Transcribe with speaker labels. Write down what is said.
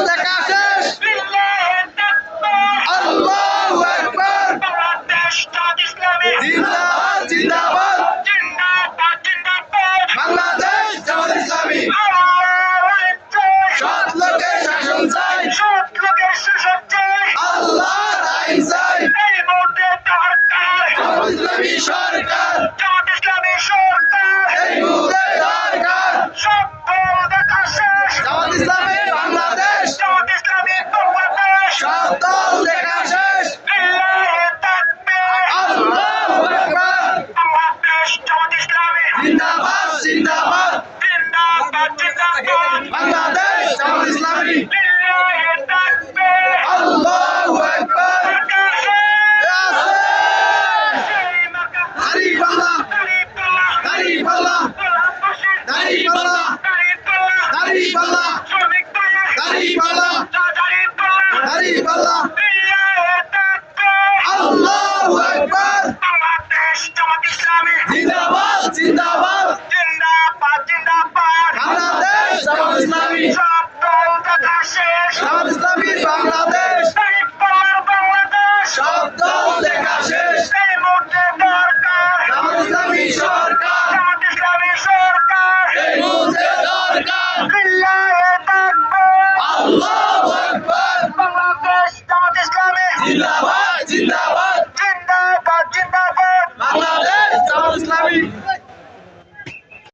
Speaker 1: দেখা শেষ আল্লাহু আকবার জিন্দাবাদ জিন্দাবাদ বাংলাদেশ জামাত ইসলামী সৎ লোকের শাসন চাই আল্লাহর আইন চাই জামাত ইসলামী সরকার এই মুহূর্তে দরকার জামাত ইসলামী বাংলাদেশ সকল দেখা শেষ আল্লাহু আকবার জিন্দাবাদ জিন্দাবাদ বাংলাদেশ জামাত ইসলামী আল্লাহু আকবার দাড়ি পাল্লা দাড়ি পাল্লা দাড়ি পাল্লা